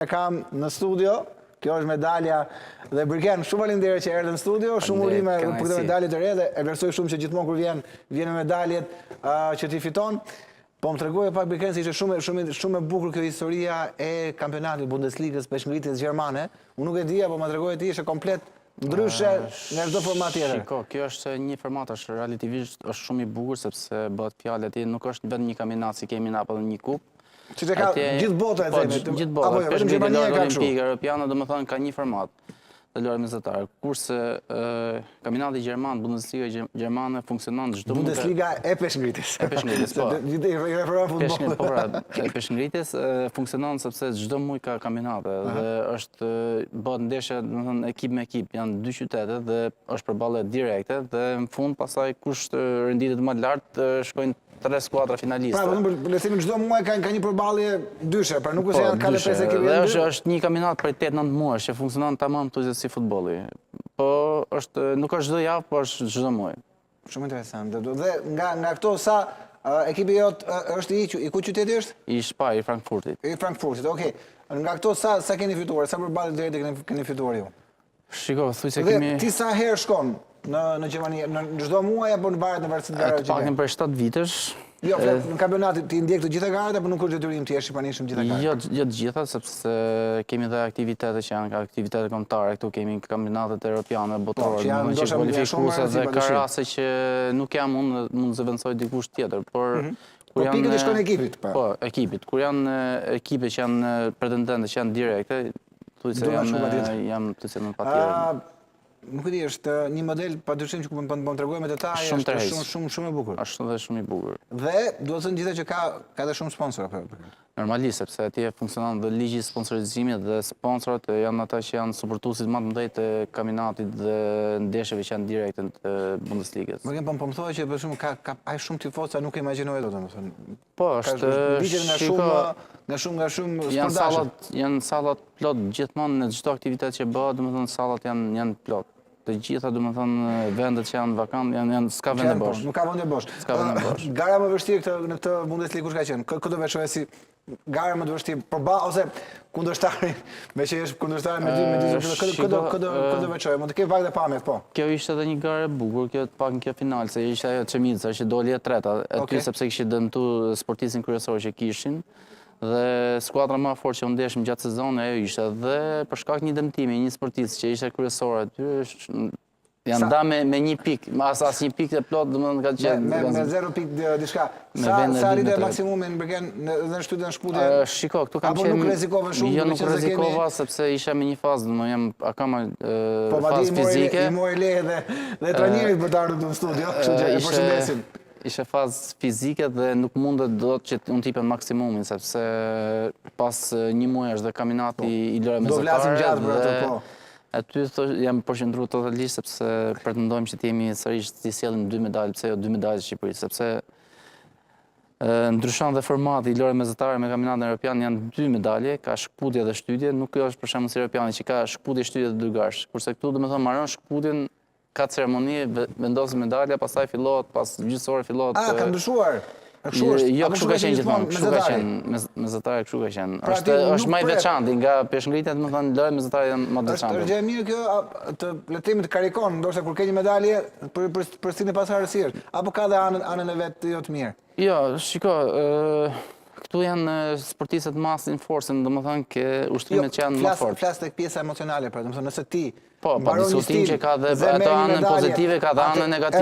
E kam në studio, kjo është medalja dhe Birken, shumë faleminderit që erdhe në studio, shumë urime për këtë medalje të re dhe e vlerësoj shumë që gjithmonë kur vjen medaljet që ti fiton. Po më tregoje pak Birken se ishte shumë e bukur kjo historia e kampionatit Bundesligës peshngritjes gjermane. Unë nuk e dija, po më tregoje ti ishte komplet ndryshe nga çdo format tjetër. Shiko, kjo është një format, është relativisht është shumë i bukur sepse bëhet fjalë aty nuk është vetëm një kampionat si kemi na apo një kupë. Që që ka gjithë bota e themi. Gjithë bota, vetëm Gjermania ka kështu. Europiana domethënë ka një format të lojë mesatare. Kurse kampionati gjerman, Bundesliga gjermane funksionon çdo muaj. Bundesliga e peshngritjes. E peshngritjes, po. I referon futbollit. Po pra, e peshngritjes funksionon sepse çdo muaj ka kampionate dhe është bëhet ndeshje, domethënë ekip me ekip, janë dy qytete dhe është përballje direkte dhe në fund pastaj kush renditet më lart shkojnë 3 skuadra finaliste. Pra, po le të themi çdo muaj ka një përballje dyshe, pra nuk është se janë 4-5 ekipë. Dhe është një kampionat për 8-9 muaj që funksionon tamam këtu si futbolli. Po nuk është çdo javë, po është çdo muaj. Shumë interesant. Dhe nga këto sa ekipi jot është i ku qyteti është? I Shpaj, i Frankfurtit. I Frankfurtit, okej. Nga këto sa keni fituar? Sa përballje direkt keni fituar ju? Shiko, thuaj se kemi. Dhe ti sa herë shkon në Gjermani, në çdo muaj apo në varet në varësi të garave? Të paktën për 7 vitesh. Jo, në kampionatin ti ndjek të gjitha garat apo nuk është detyrim ti jesh i pranishëm gjitha garat? Jo të gjitha, sepse kemi dhe aktivitete që janë aktivitete kombëtare, këtu kemi kampionatet europiane, botërore, që kualifikuese dhe ka raste që nuk jam unë mund të zëvendësoj dikush tjetër, por po pikët i shkon ekipit, pa. Po, ekipit. Kur janë ekipe që janë pretendente, që janë direkte, thuaj se jam të cilën patjetër. Nuk e di, është një model padyshim që po më tregoj me detaje, është shumë e bukur. Është dhe shumë i bukur. Dhe duhet të thënë gjithë që ka dhe shumë sponsor apo? Normalisht, sepse atje funksionon dhe ligji i sponsorizimit dhe sponsorët janë ata që janë suportuesit më të mëdhenj të kampionatit dhe ndeshjeve që janë direkte të Bundesligës. Më po më thonë që për shkak ka aq shumë tifozë sa nuk e imagjinoj dot, domethënë. Po, është nga shumë sportazhe. Janë sallat plot gjithmonë në çdo aktivitet që bëhet, domethënë sallat janë plot. Të gjitha, domethënë, vendet që janë vakant, s'ka vende bosh. Nuk ka vende bosh. S'ka vende bosh. Gara më vështirë në këtë Bundesliga kush ka qenë? Këtë do veçoje si gara më të vështirë ose kundërshtari, me që është kundërshtari me dy këtë do veçoje, mund të ke pak dhe pamjet, po. Kjo ishte edhe një garë e bukur, kjo pak në kjo final, se ishte ajo Çemica që doli e treta, aty sepse kishin dëmtuar sportistin kryesor që kishin. Dhe skuadra më fort që u ndeshëm gjatë sezonit ajo ishte dhe për shkak një dëmtimi, një sportist që ishte kryesor aty janë nda me një pikë, as një pikë të plot, domethënë ka qenë me 0 pikë diçka. Sa rritë maksimumin Birken në shtytjen shkputje? Shiko, këtu kam qenë. Apo nuk rrezikove shumë? Jo, nuk rrezikova sepse isha me një fazë, domethënë jam akoma fazë fizike. Po i mori leje dhe trajnerit për të ardhur në studio, kështu që e përshëndesim. Ishe fazë fizike dhe nuk mundet do të që unë tipen maksimumin, sepse pas një muaj është dhe kampionati i lojë mesatare. Do vlasim gjatë për ato, po. Aty jam përqendruar totalisht sepse pretendojmë që të jemi sërish të sjellim 2 medalje, pse jo 2 medalje Shqipërisë, sepse ndryshon dhe formati i lojë mesatare me kampionatin evropian janë 2 medalje, ka shkputje dhe shtytje, nuk është për shembull si evropiani që ka shkputje, shtytje dhe dygarsh. Kurse këtu domethënë marron shkputjen, ka ceremoni, vendosin medalja, pastaj fillohet, pas gjysore fillohet. Ka ndryshuar. Jo, kështu ka qenë gjithmonë, kështu ka qenë, mesatare kështu ka qenë. Është më i veçantë, nga peshngritja, domethënë lojë mesatare janë më të veçanta. Është gjë e mirë kjo, të le të themi të karikon, ndoshta kur ke një medalje për sinë pas harësirë, apo ka dhe anën e vet jo të mirë. Jo, shiko, këtu janë sportistët masin forcen, domethënë ke ushtrimet që janë më fort. Flas tek pjesa emocionale, pra, domethënë nëse ti po, pa diskutim që ka dhe ato anën pozitive, ka dhe anën negative.